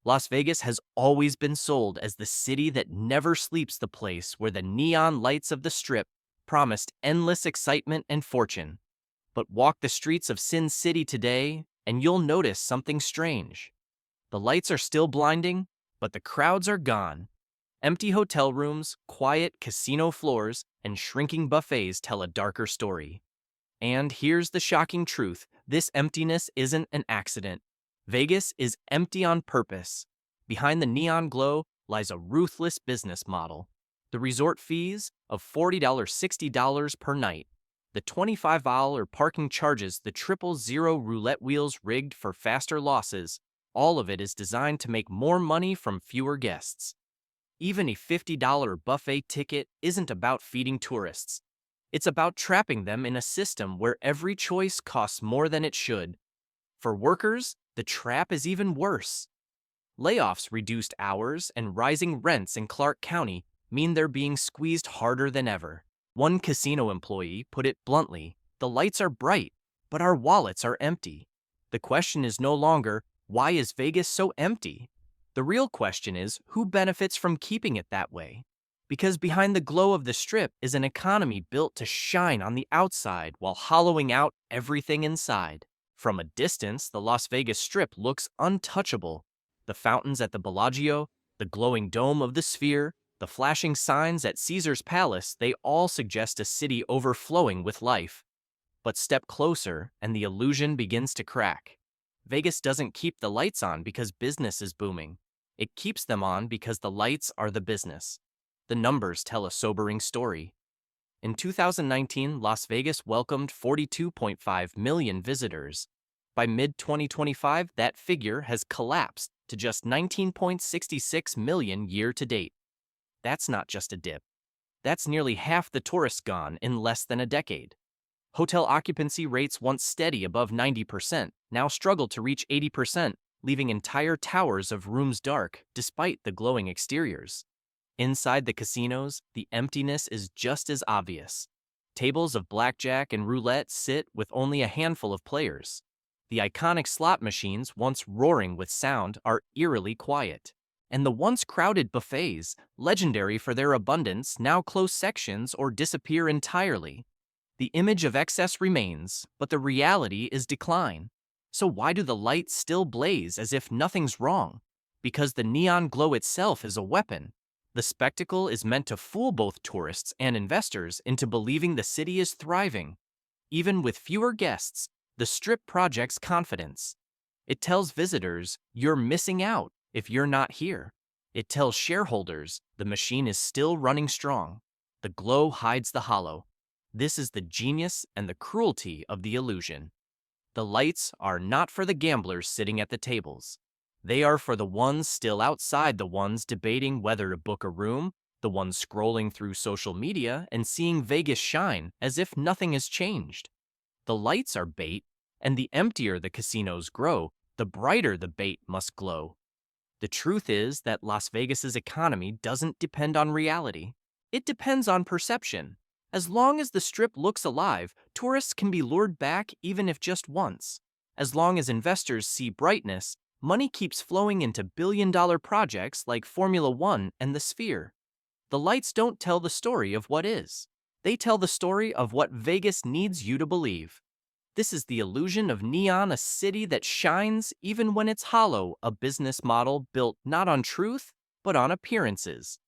Las Vegas has always been sold as the city that never sleeps, the place where the neon lights of the Strip promised endless excitement and fortune. But walk the streets of Sin City today, and you'll notice something strange. The lights are still blinding, but the crowds are gone. Empty hotel rooms, quiet casino floors, and shrinking buffets tell a darker story. And here's the shocking truth: this emptiness isn't an accident. Vegas is empty on purpose. Behind the neon glow lies a ruthless business model. The resort fees of $40, $60 per night. The $25 parking charges, the 000 roulette wheels rigged for faster losses. All of it is designed to make more money from fewer guests. Even a $50 buffet ticket isn't about feeding tourists. It's about trapping them in a system where every choice costs more than it should. For workers, the trap is even worse. Layoffs, reduced hours, and rising rents in Clark County mean they're being squeezed harder than ever. One casino employee put it bluntly: "The lights are bright, but our wallets are empty." The question is no longer, why is Vegas so empty? The real question is, who benefits from keeping it that way? Because behind the glow of the Strip is an economy built to shine on the outside while hollowing out everything inside. From a distance, the Las Vegas Strip looks untouchable. The fountains at the Bellagio, the glowing dome of the Sphere, the flashing signs at Caesar's Palace, they all suggest a city overflowing with life. But step closer, and the illusion begins to crack. Vegas doesn't keep the lights on because business is booming. It keeps them on because the lights are the business. The numbers tell a sobering story. In 2019, Las Vegas welcomed 42.5 million visitors. By mid-2025, that figure has collapsed to just 19.66 million year-to-date. That's not just a dip. That's nearly half the tourists gone in less than a decade. Hotel occupancy rates, once steady above 90%, now struggle to reach 80%, leaving entire towers of rooms dark despite the glowing exteriors. Inside the casinos, the emptiness is just as obvious. Tables of blackjack and roulette sit with only a handful of players. The iconic slot machines, once roaring with sound, are eerily quiet. And the once crowded buffets, legendary for their abundance, now close sections or disappear entirely. The image of excess remains, but the reality is decline. So why do the lights still blaze as if nothing's wrong? Because the neon glow itself is a weapon. The spectacle is meant to fool both tourists and investors into believing the city is thriving. Even with fewer guests, the Strip projects confidence. It tells visitors, "You're missing out if you're not here." It tells shareholders, the machine is still running strong. The glow hides the hollow. This is the genius and the cruelty of the illusion. The lights are not for the gamblers sitting at the tables. They are for the ones still outside, the ones debating whether to book a room, the ones scrolling through social media and seeing Vegas shine as if nothing has changed. The lights are bait, and the emptier the casinos grow, the brighter the bait must glow. The truth is that Las Vegas's economy doesn't depend on reality. It depends on perception. As long as the Strip looks alive, tourists can be lured back even if just once. As long as investors see brightness, money keeps flowing into billion-dollar projects like Formula One and the Sphere. The lights don't tell the story of what is. They tell the story of what Vegas needs you to believe. This is the illusion of neon, a city that shines even when it's hollow, a business model built not on truth, but on appearances.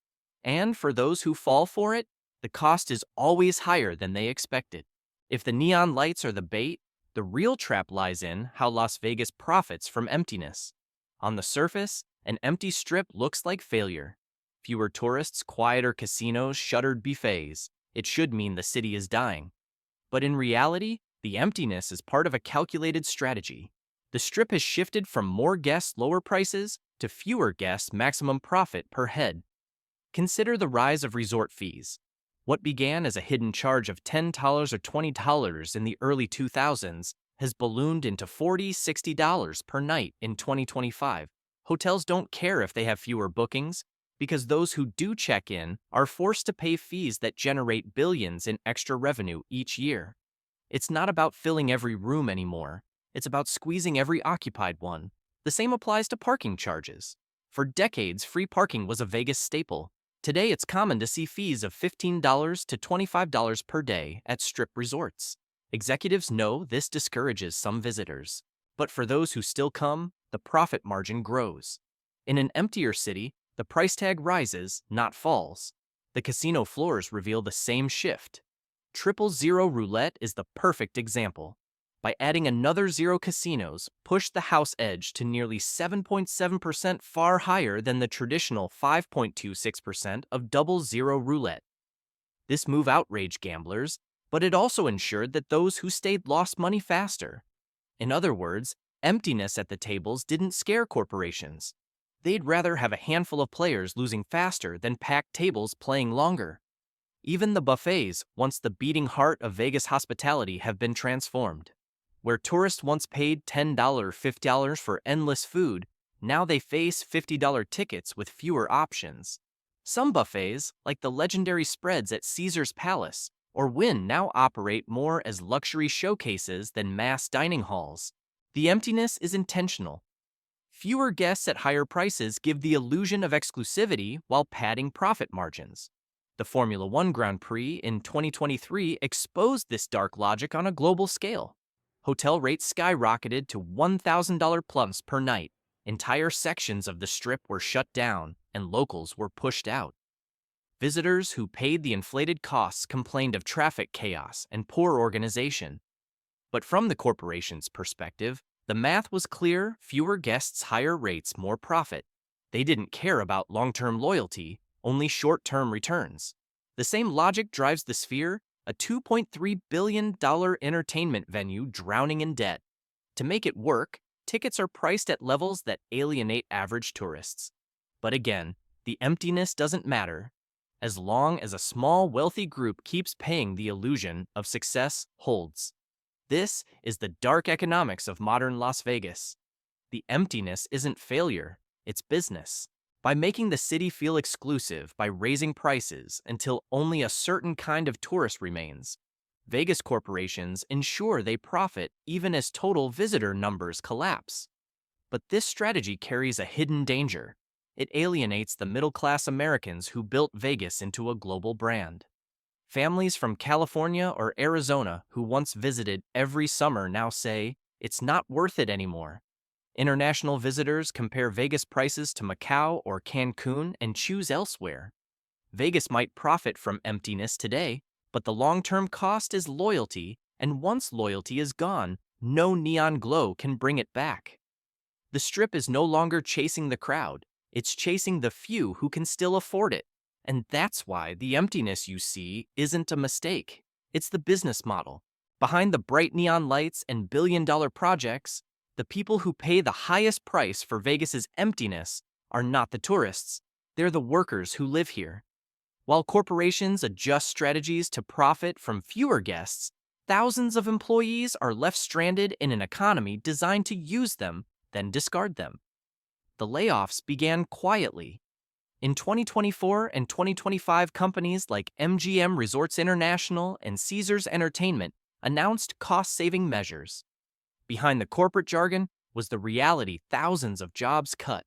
And for those who fall for it, the cost is always higher than they expected. If the neon lights are the bait, the real trap lies in how Las Vegas profits from emptiness. On the surface, an empty Strip looks like failure. Fewer tourists, quieter casinos, shuttered buffets. It should mean the city is dying. But in reality, the emptiness is part of a calculated strategy. The Strip has shifted from more guests, lower prices, to fewer guests, maximum profit per head. Consider the rise of resort fees. What began as a hidden charge of $10 or $20 in the early 2000s has ballooned into $40, $60 per night in 2025. Hotels don't care if they have fewer bookings, because those who do check in are forced to pay fees that generate billions in extra revenue each year. It's not about filling every room anymore. It's about squeezing every occupied one. The same applies to parking charges. For decades, free parking was a Vegas staple. Today, it's common to see fees of $15 to $25 per day at Strip resorts. Executives know this discourages some visitors. But for those who still come, the profit margin grows. In an emptier city, the price tag rises, not falls. The casino floors reveal the same shift. 000 Roulette is the perfect example. By adding another 0 casinos, pushed the house edge to nearly 7.7%, far higher than the traditional 5.26% of 000 Roulette. This move outraged gamblers, but it also ensured that those who stayed lost money faster. In other words, emptiness at the tables didn't scare corporations. They'd rather have a handful of players losing faster than packed tables playing longer. Even the buffets, once the beating heart of Vegas hospitality, have been transformed. Where tourists once paid $10, $50 for endless food, now they face $50 tickets with fewer options. Some buffets, like the legendary spreads at Caesar's Palace or Wynn, now operate more as luxury showcases than mass dining halls. The emptiness is intentional. Fewer guests at higher prices give the illusion of exclusivity while padding profit margins. The Formula One Grand Prix in 2023 exposed this dark logic on a global scale. Hotel rates skyrocketed to $1,000 plus per night. Entire sections of the Strip were shut down, and locals were pushed out. Visitors who paid the inflated costs complained of traffic chaos and poor organization. But from the corporation's perspective, the math was clear: fewer guests, higher rates, more profit. They didn't care about long-term loyalty, only short-term returns. The same logic drives the Sphere, a $2.3 billion entertainment venue drowning in debt. To make it work, tickets are priced at levels that alienate average tourists. But again, the emptiness doesn't matter. As long as a small, wealthy group keeps paying, the illusion of success holds. This is the dark economics of modern Las Vegas. The emptiness isn't failure, it's business. By making the city feel exclusive, by raising prices until only a certain kind of tourist remains, Vegas corporations ensure they profit even as total visitor numbers collapse. But this strategy carries a hidden danger. It alienates the middle-class Americans who built Vegas into a global brand. Families from California or Arizona who once visited every summer now say, "It's not worth it anymore." International visitors compare Vegas prices to Macau or Cancun and choose elsewhere. Vegas might profit from emptiness today, but the long-term cost is loyalty, and once loyalty is gone, no neon glow can bring it back. The Strip is no longer chasing the crowd, it's chasing the few who can still afford it. And that's why the emptiness you see isn't a mistake. It's the business model. Behind the bright neon lights and billion-dollar projects, the people who pay the highest price for Vegas's emptiness are not the tourists, they're the workers who live here. While corporations adjust strategies to profit from fewer guests, thousands of employees are left stranded in an economy designed to use them, then discard them. The layoffs began quietly. In 2024 and 2025, companies like MGM Resorts International and Caesars Entertainment announced cost-saving measures. Behind the corporate jargon was the reality: thousands of jobs cut.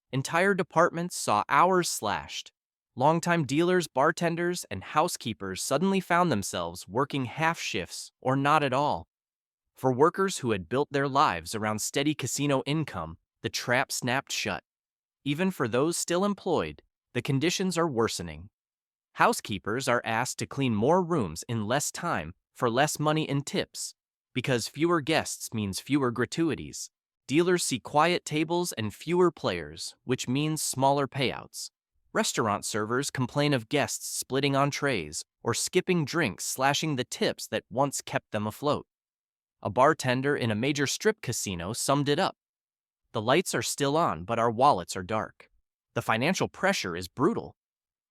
Entire departments saw hours slashed. Longtime dealers, bartenders, and housekeepers suddenly found themselves working half shifts or not at all. For workers who had built their lives around steady casino income, the trap snapped shut. Even for those still employed, the conditions are worsening. Housekeepers are asked to clean more rooms in less time for less money in tips, because fewer guests means fewer gratuities. Dealers see quiet tables and fewer players, which means smaller payouts. Restaurant servers complain of guests splitting entrees or skipping drinks, slashing the tips that once kept them afloat. A bartender in a major Strip casino summed it up: "The lights are still on, but our wallets are dark." The financial pressure is brutal.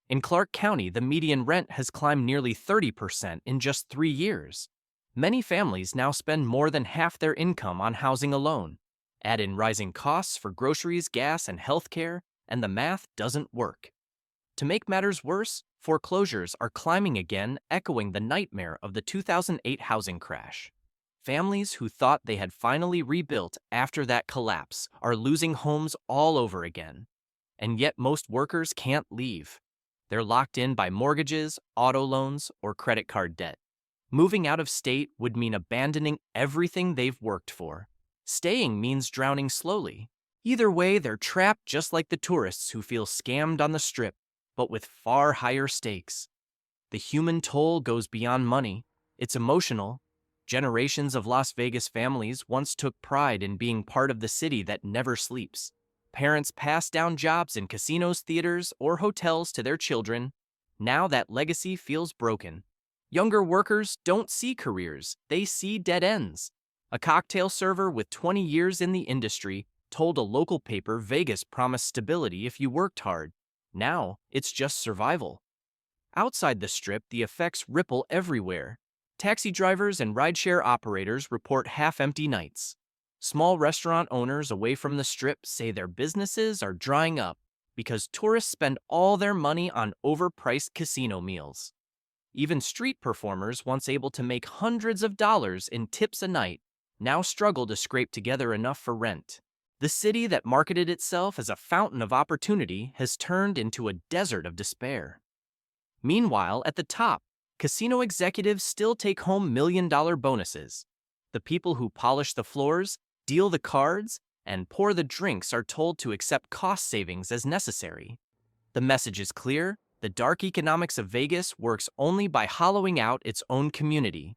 In Clark County, the median rent has climbed nearly 30% in just 3 years. Many families now spend more than half their income on housing alone. Add in rising costs for groceries, gas, and healthcare, and the math doesn't work. To make matters worse, foreclosures are climbing again, echoing the nightmare of the 2008 housing crash. Families who thought they had finally rebuilt after that collapse are losing homes all over again. And yet most workers can't leave. They're locked in by mortgages, auto loans, or credit card debt. Moving out of state would mean abandoning everything they've worked for. Staying means drowning slowly. Either way, they're trapped just like the tourists who feel scammed on the Strip, but with far higher stakes. The human toll goes beyond money. It's emotional. Generations of Las Vegas families once took pride in being part of the city that never sleeps. Parents passed down jobs in casinos, theaters, or hotels to their children. Now that legacy feels broken. Younger workers don't see careers, they see dead ends. A cocktail server with 20 years in the industry told a local paper Vegas promised stability if you worked hard. Now, it's just survival. Outside the Strip, the effects ripple everywhere. Taxi drivers and rideshare operators report half-empty nights. Small restaurant owners away from the Strip say their businesses are drying up because tourists spend all their money on overpriced casino meals. Even street performers, once able to make hundreds of dollars in tips a night, now struggle to scrape together enough for rent. The city that marketed itself as a fountain of opportunity has turned into a desert of despair. Meanwhile, at the top, casino executives still take home million-dollar bonuses. The people who polish the floors, deal the cards, and pour the drinks are told to accept cost savings as necessary. The message is clear: the dark economics of Vegas works only by hollowing out its own community.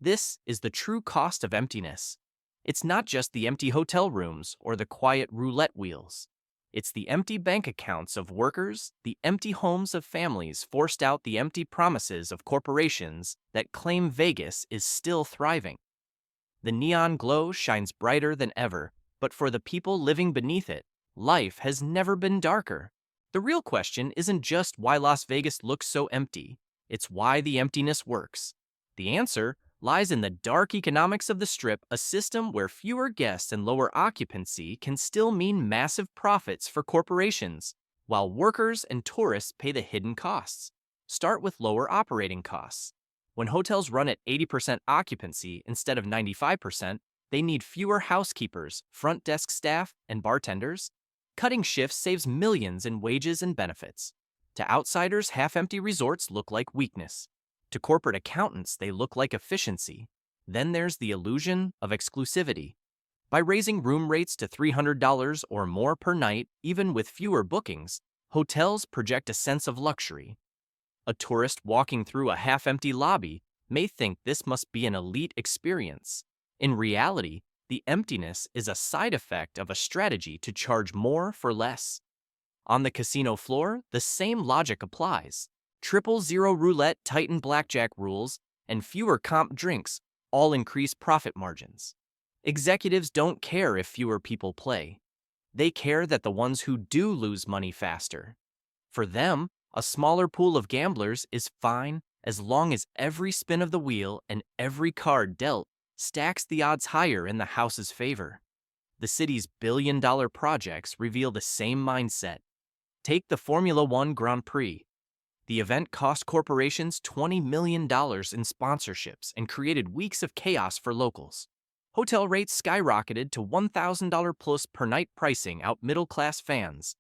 This is the true cost of emptiness. It's not just the empty hotel rooms or the quiet roulette wheels. It's the empty bank accounts of workers, the empty homes of families forced out, the empty promises of corporations that claim Vegas is still thriving. The neon glow shines brighter than ever, but for the people living beneath it, life has never been darker. The real question isn't just why Las Vegas looks so empty, it's why the emptiness works. The answer lies in the dark economics of the Strip, a system where fewer guests and lower occupancy can still mean massive profits for corporations, while workers and tourists pay the hidden costs. Start with lower operating costs. When hotels run at 80% occupancy instead of 95%, they need fewer housekeepers, front desk staff, and bartenders. Cutting shifts saves millions in wages and benefits. To outsiders, half-empty resorts look like weakness. To corporate accountants, they look like efficiency. Then there's the illusion of exclusivity. By raising room rates to $300 or more per night, even with fewer bookings, hotels project a sense of luxury. A tourist walking through a half-empty lobby may think this must be an elite experience. In reality, the emptiness is a side effect of a strategy to charge more for less. On the casino floor, the same logic applies. 000 roulette, tighten blackjack rules, and fewer comp drinks all increase profit margins. Executives don't care if fewer people play. They care that the ones who do lose money faster. For them, a smaller pool of gamblers is fine as long as every spin of the wheel and every card dealt stacks the odds higher in the house's favor. The city's billion-dollar projects reveal the same mindset. Take the Formula One Grand Prix. The event cost corporations $20 million in sponsorships and created weeks of chaos for locals. Hotel rates skyrocketed to $1,000 plus per night, pricing out middle-class fans.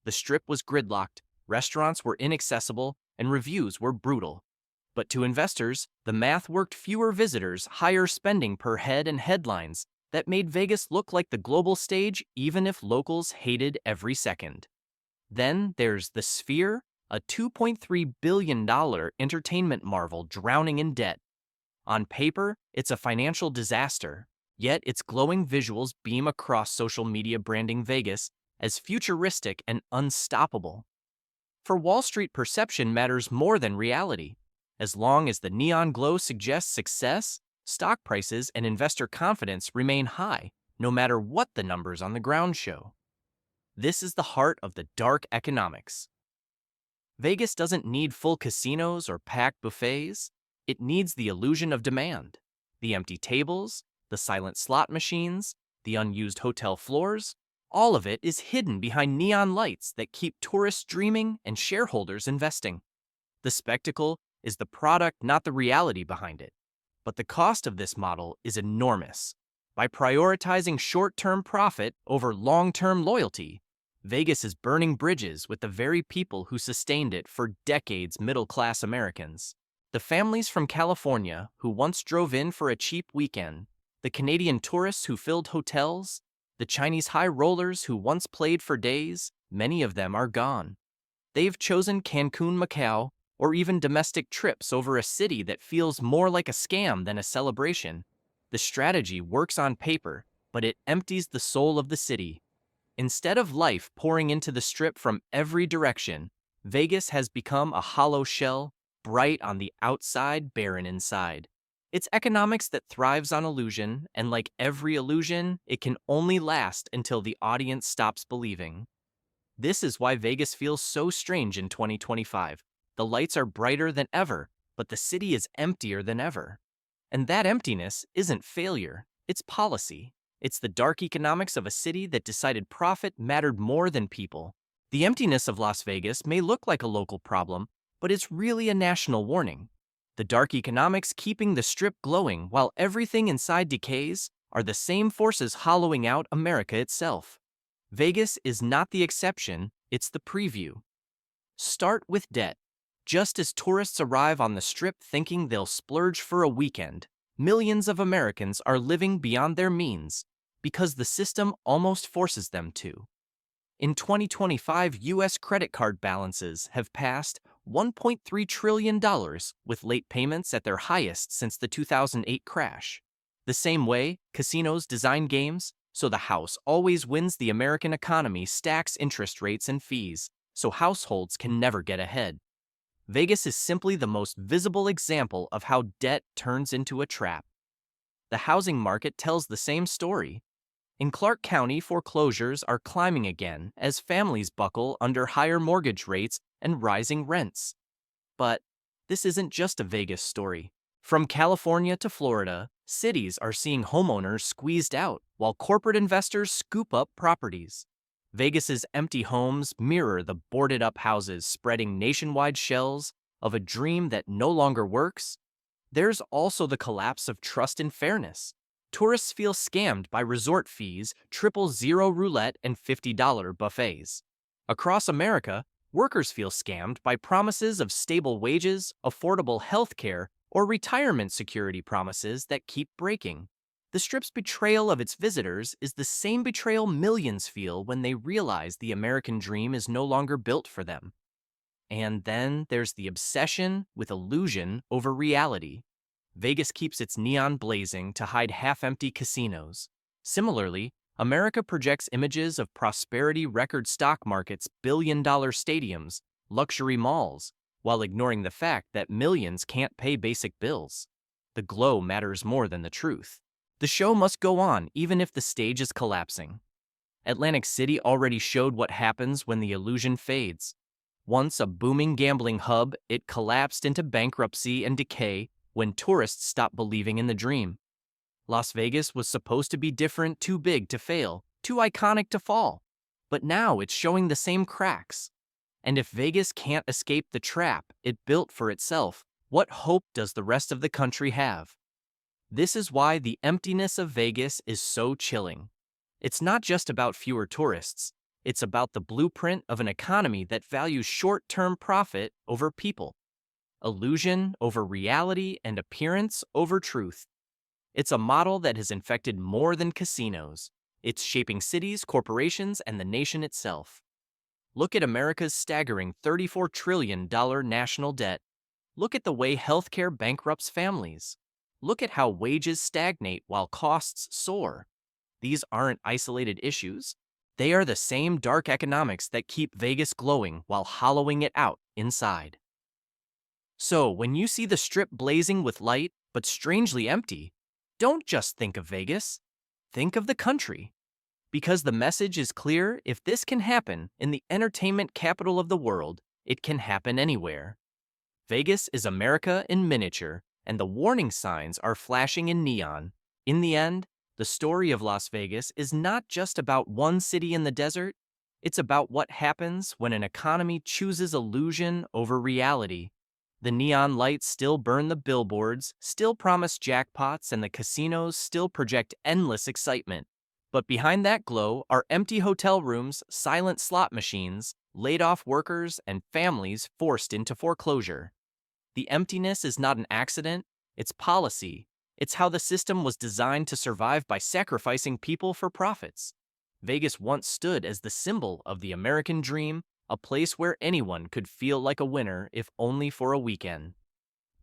The Strip was gridlocked, restaurants were inaccessible, and reviews were brutal. But to investors, the math worked: fewer visitors, higher spending per head, and headlines that made Vegas look like the global stage even if locals hated every second. Then there's the Sphere, a $2.3 billion entertainment marvel drowning in debt. On paper, it's a financial disaster, yet its glowing visuals beam across social media, branding Vegas as futuristic and unstoppable. For Wall Street, perception matters more than reality. As long as the neon glow suggests success, stock prices and investor confidence remain high, no matter what the numbers on the ground show. This is the heart of the dark economics. Vegas doesn't need full casinos or packed buffets. It needs the illusion of demand. The empty tables, the silent slot machines, the unused hotel floors, all of it is hidden behind neon lights that keep tourists dreaming and shareholders investing. The spectacle is the product, not the reality behind it. But the cost of this model is enormous. By prioritizing short-term profit over long-term loyalty, Vegas is burning bridges with the very people who sustained it for decades, middle-class Americans. The families from California who once drove in for a cheap weekend, the Canadian tourists who filled hotels, the Chinese high rollers who once played for days, many of them are gone. They've chosen Cancun, Macau, or even domestic trips over a city that feels more like a scam than a celebration. The strategy works on paper, but it empties the soul of the city. Instead of life pouring into the strip from every direction, Vegas has become a hollow shell, bright on the outside, barren inside. It's economics that thrives on illusion, and like every illusion, it can only last until the audience stops believing. This is why Vegas feels so strange in 2025. The lights are brighter than ever, but the city is emptier than ever. And that emptiness isn't failure, it's policy. It's the dark economics of a city that decided profit mattered more than people. The emptiness of Las Vegas may look like a local problem, but it's really a national warning. The dark economics keeping the strip glowing while everything inside decays are the same forces hollowing out America itself. Vegas is not the exception, it's the preview. Start with debt. Just as tourists arrive on the strip thinking they'll splurge for a weekend, millions of Americans are living beyond their means because the system almost forces them to. In 2025, U.S. credit card balances have passed $1.3 trillion, with late payments at their highest since the 2008 crash. The same way, casinos design games so the house always wins. The American economy stacks interest rates and fees, so households can never get ahead. Vegas is simply the most visible example of how debt turns into a trap. The housing market tells the same story. In Clark County, foreclosures are climbing again as families buckle under higher mortgage rates and rising rents. But this isn't just a Vegas story. From California to Florida, cities are seeing homeowners squeezed out while corporate investors scoop up properties. Vegas's empty homes mirror the boarded-up houses spreading nationwide shells of a dream that no longer works. There's also the collapse of trust and fairness. Tourists feel scammed by resort fees, triple-zero roulette, and $50 buffets. Across America, workers feel scammed by promises of stable wages, affordable health care, or retirement security promises that keep breaking. The Strip's betrayal of its visitors is the same betrayal millions feel when they realize the American dream is no longer built for them. And then there's the obsession with illusion over reality. Vegas keeps its neon blazing to hide half-empty casinos. Similarly, America projects images of prosperity record stock markets, billion-dollar stadiums, luxury malls, while ignoring the fact that millions can't pay basic bills. The glow matters more than the truth. The show must go on even if the stage is collapsing. Atlantic City already showed what happens when the illusion fades. Once a booming gambling hub, it collapsed into bankruptcy and decay when tourists stopped believing in the dream. Las Vegas was supposed to be different, too big to fail, too iconic to fall. But now it's showing the same cracks. And if Vegas can't escape the trap it built for itself, what hope does the rest of the country have? This is why the emptiness of Vegas is so chilling. It's not just about fewer tourists. It's about the blueprint of an economy that values short-term profit over people, illusion over reality, and appearance over truth. It's a model that has infected more than casinos. It's shaping cities, corporations, and the nation itself. Look at America's staggering $34 trillion national debt. Look at the way healthcare bankrupts families. Look at how wages stagnate while costs soar. These aren't isolated issues. They are the same dark economics that keep Vegas glowing while hollowing it out inside. So, when you see the Strip blazing with light but strangely empty, don't just think of Vegas. Think of the country. Because the message is clear: if this can happen in the entertainment capital of the world, it can happen anywhere. Vegas is America in miniature, and the warning signs are flashing in neon. In the end, the story of Las Vegas is not just about one city in the desert. It's about what happens when an economy chooses illusion over reality. The neon lights still burn the billboards, still promise jackpots, and the casinos still project endless excitement. But behind that glow are empty hotel rooms, silent slot machines, laid off workers, and families forced into foreclosure. The emptiness is not an accident, it's policy. It's how the system was designed to survive by sacrificing people for profits. Vegas once stood as the symbol of the American dream, a place where anyone could feel like a winner if only for a weekend.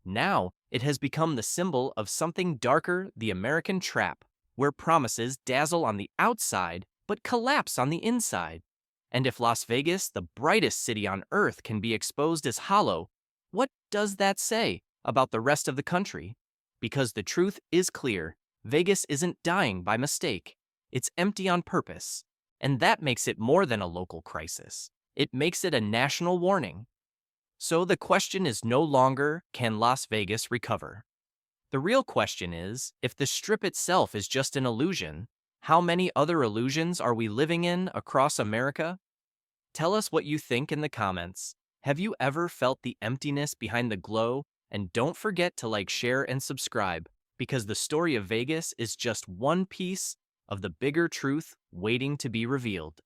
Now, it has become the symbol of something darker, the American trap, where promises dazzle on the outside but collapse on the inside. And if Las Vegas, the brightest city on earth, can be exposed as hollow, what does that say about the rest of the country? Because the truth is clear, Vegas isn't dying by mistake. It's empty on purpose. And that makes it more than a local crisis. It makes it a national warning. So the question is no longer, can Las Vegas recover? The real question is, if the Strip itself is just an illusion, how many other illusions are we living in across America? Tell us what you think in the comments. Have you ever felt the emptiness behind the glow? And don't forget to like, share, and subscribe, because the story of Vegas is just one piece of the bigger truth waiting to be revealed.